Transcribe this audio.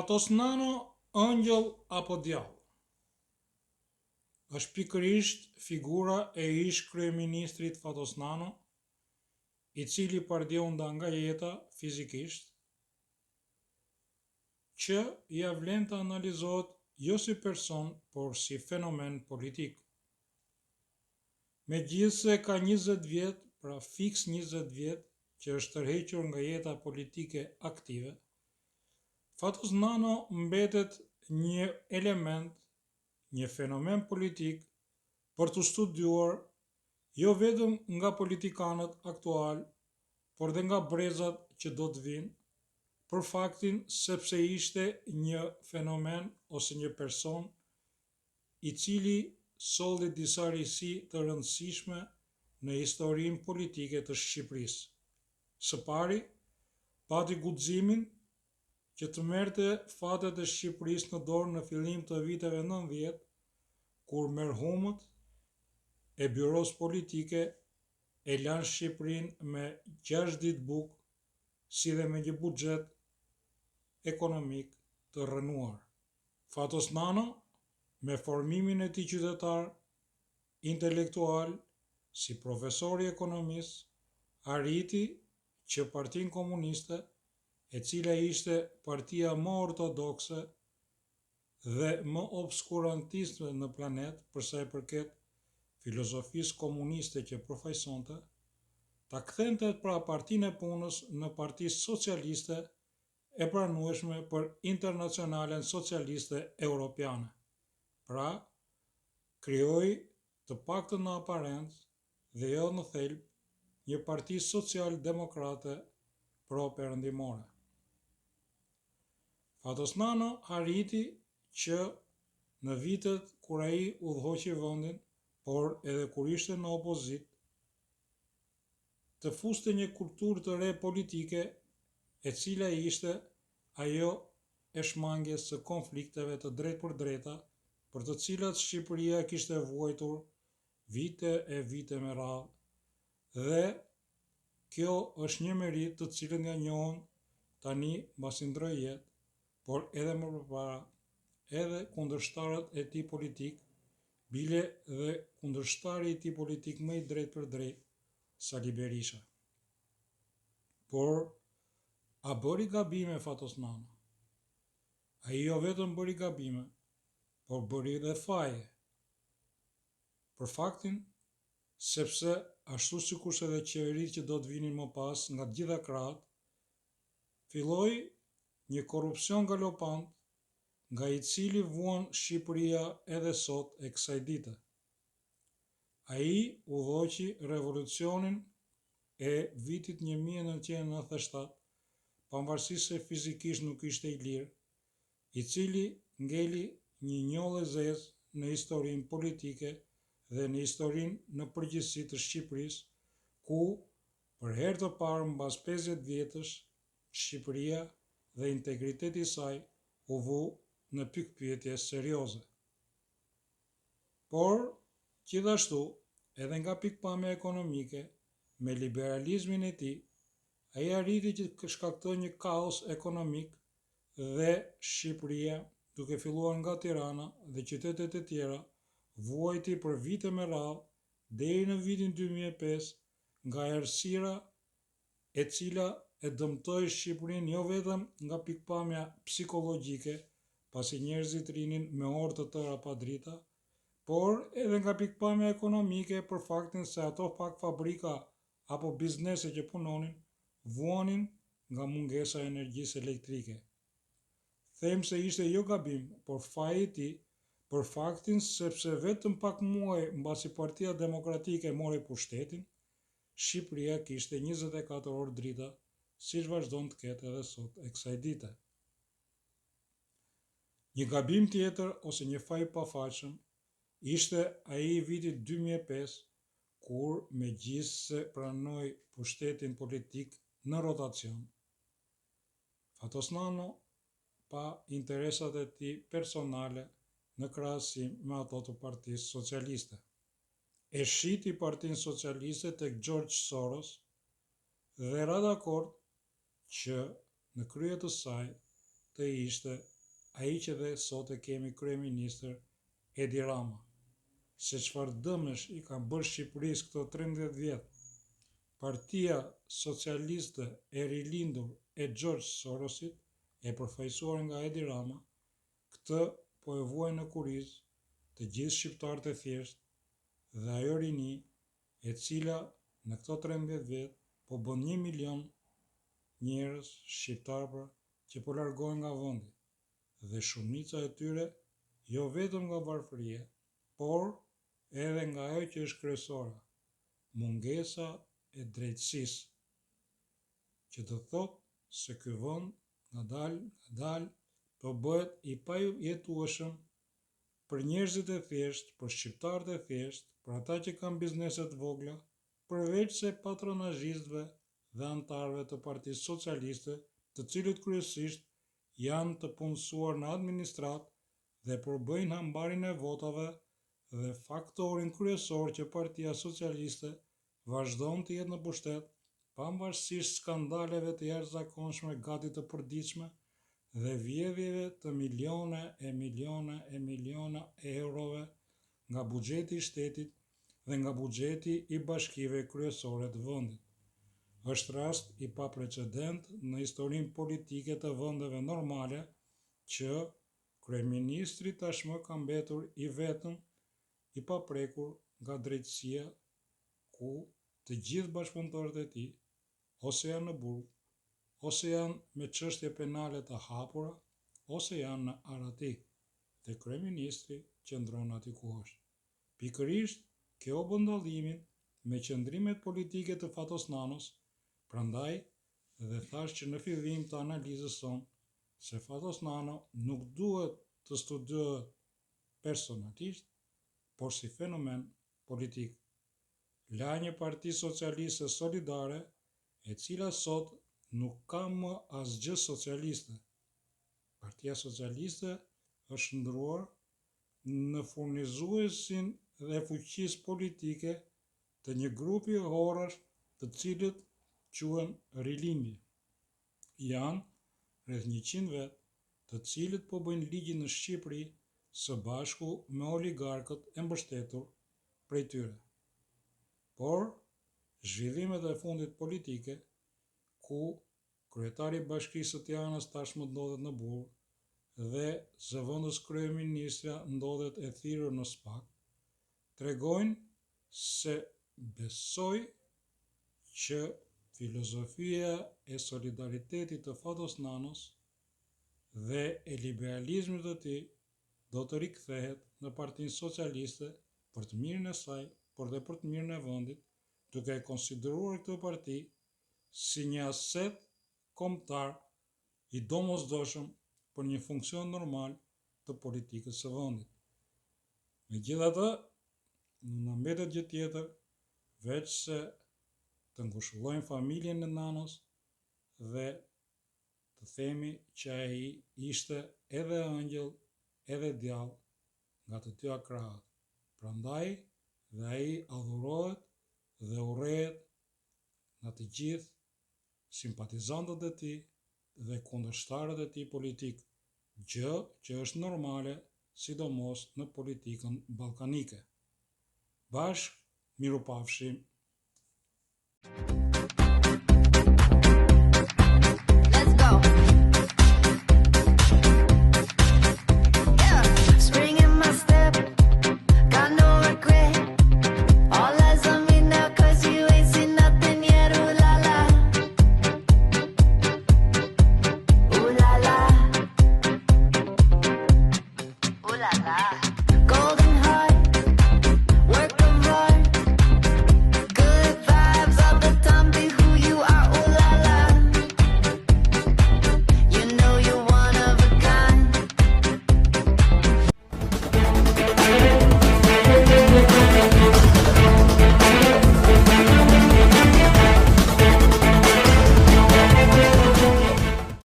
Fatosnano, ëngjëll apo djall? Është pikërisht figura e ish kryeministrit Fatosnano, i cili pardionda nga jeta fizikisht, që ja vlen të analizohet jo si person, por si fenomen politik. Megjithse ka 20 vjet, pra fiks 20 vjet, që është tërhequr nga jeta politike aktive, Fatosnano mbetet një element, një fenomen politik për të studiuar jo vetëm nga politikanët aktual, por dhe nga brezat që do të vinë, për faktin sepse ishte një fenomen ose një person i cili solli disa risi të rëndësishme në historinë politike të Shqipërisë. Së pari, pati guximin që të merrte fatet e Shqipërisë në dorë në fillim të viteve 90, kur merhumët e byros politike e lanë Shqipërinë me 6 ditë bukë, si dhe me një buxhet ekonomik të rrënuar. Fatosnano, me formimin e tij qytetar, intelektual, si profesor i ekonomisë, arriti që Partinë Komuniste, e cila ishte partia më ortodokse dhe më obskurantiste në planet për sa i përket filozofisë komuniste që përfaqësonte, ta kthente pra Partinë e Punës në Parti Socialiste e pranueshme për Internacionalen Socialiste Europiane. Pra, krijoi të paktën në aparencë dhe jo në thelb një parti social-demokrate pro-perëndimore. Fatosnano arriti që në vitet kur ai udhëhoqi vendin, por edhe kur ishte në opozit, të fuste një kulturë të re politike, e cila ishte ajo e shmangjes së konflikteve të drejtë për drejta, për të cilat Shqipëria kishte vuajtur vite e vite me radhë, dhe kjo është një merit të cilën ja njohën tani mbasi ndroi jetë, por edhe më përpara, edhe kundërshtarët e tij politik, bile dhe kundërshtari i tij politik më i drejtë për drejtë, Sali Berisha. Por, a bëri gabime Fatosnano? Ai jo vetëm bëri gabime, por bëri edhe faje. Për faktin, sepse ashtu sikur edhe qeveritë që do të vinin më pas nga të gjitha krahët, filloi një korrupsion galopant, nga i cili vuan Shqipëria edhe sot e kësaj dite. Ai udhëhoqi revolucionin e vitit 1997, pavarësisht se fizikisht nuk ishte i lirë, i cili ngeli një njollë e zezë në historinë politike dhe në historinë në përgjithësi të Shqipërisë, ku për herë të parë mbas 50 vjetësh Shqipëria dhe integriteti i saj u vu në pikpyetje serioze. Por, gjithashtu, edhe nga pikpamja ekonomike, me liberalizmin e tij, ai arriti që të shkaktojë një kaos ekonomik dhe Shqipëria, duke filluar nga Tirana dhe qytetet e tjera, vuajti për vite me radhë deri në vitin 2005 nga errësira e cila e dëmtoi Shqipërinë jo vetëm nga pikpamja psikologjike, pasi njerëzit rinin me orë të tëra pa drita, por edhe nga pikpamja ekonomike për faktin se ato pak fabrika apo biznese që punonin, vuanin nga mungesa e energjisë elektrike. Them se ishte jo gabim, por faji i tij, për faktin sepse vetëm pak muaj mbasi Partia Demokratike mori pushtetin, Shqipëria kishte 24 orë drita, siç vazhdon të ketë edhe sot e kësaj dite. Një gabim tjetër ose një faj pafajshëm ishte ai i vitit 2005, kur megjithse pranoi pushtetin politik në rotacion, Fatosnano pa interesat e tij personale në krahasim me ato të Partisë Socialiste. E shiti Partinë Socialiste tek George Soros dhe ra dakord që në krye të saj të ishte ai që dhe sot e kemi kryeministër Edi Rama. Se çfarë dëmesh i ka bërë Shqipërisë këto 13 vjet. Partia Socialiste e rilindur e George Sorosit, e përfaqësuar nga Edi Rama, këtë po e vuaj në kuriz të gjithë shqiptarët e thjesht dhe ajo rini e cila në këto 13 vjet po bën 1 milion njerëz shqiptarë që po largohen nga vendi dhe shumica e tyre jo vetëm nga varfëria, por edhe nga ajo që është kryesore, mungesa e drejtësisë, që të thotë se ky vend ngadalë po bëhet i pajetueshëm për njerëzit e thjesht, për shqiptarët e thjesht, për ata që kanë biznese të vogla, përveç se patronazhistëve dhe antarëve të Partisë Socialiste, të cilët kryesisht janë të punësuar në administratë dhe përbëjnë hambarin e votave dhe faktorin kryesor që Partia Socialiste vazhdon të jetë në pushtet, pavarësisht skandaleve të jashtëzakonshme gati të përditshme dhe vjedhjeve të miliona eurove nga buxheti i shtetit dhe nga buxheti i bashkive kryesore të vendit. Është rast i paprecedent në historinë politike të vendeve normale që kryeministri tashmë ka mbetur i vetëm, i paprekur nga drejtësia, ku të gjithë bashkëpunëtorët e tij ose janë në burg, ose janë me çështje penale të hapura, ose janë në arati, dhe kryeministri qëndron aty ku është. Pikërisht kjo bën dallimin me qëndrimet politike të Fatos Nanos, prandaj dhe thash që në fillim të analizës sonë se Fatos Nano nuk duhet të studiohet personalisht, por si fenomen politik. La një parti socialiste solidare, e cila sot nuk ka më asgjë socialiste. Partia Socialiste është ndruar në furnizuesin dhe fuqisë politike të një grupi horrash të cilët quhen rilindje. Janë rreth 100 vet, të cilët po bëjnë ligjin në Shqipëri së bashku me oligarkët e mbështetur prej tyre. Por zhvillimet e fundit politike, ku kryetari i Bashkisë së Tiranës tashmë ndodhet në burg dhe zëvendës kryeministra ndodhet e thirrur në SPAK, tregojnë se besoj që filozofia e solidaritetit të Fatos Nanos dhe e liberalizmit të tij do të rikthehet në Partinë Socialiste për të mirën e saj, por dhe për të mirën e vendit, duke e konsideruar këtë parti si një aset kombëtar i domosdoshëm për një funksion normal të politikës së vendit. Megjithatë, nuk na mbetet gjë tjetër veç se të ngushëllojmë familjen e Nanos dhe të themi që ai ishte edhe angjëll, edhe djallë nga të dy krahët. Prandaj dhe ai adhurohet dhe urrehet nga të gjithë simpatizantët e tij dhe kundërshtarët e tij politik, gjë që është normale, sidomos në politikën ballkanike. Bashk, mirupafshim. Let's go. Yeah, spring in my step, got no regret. All eyes on me now, 'cause you ain't seen nothing yet. Ooh la la, ooh la la, ooh la la.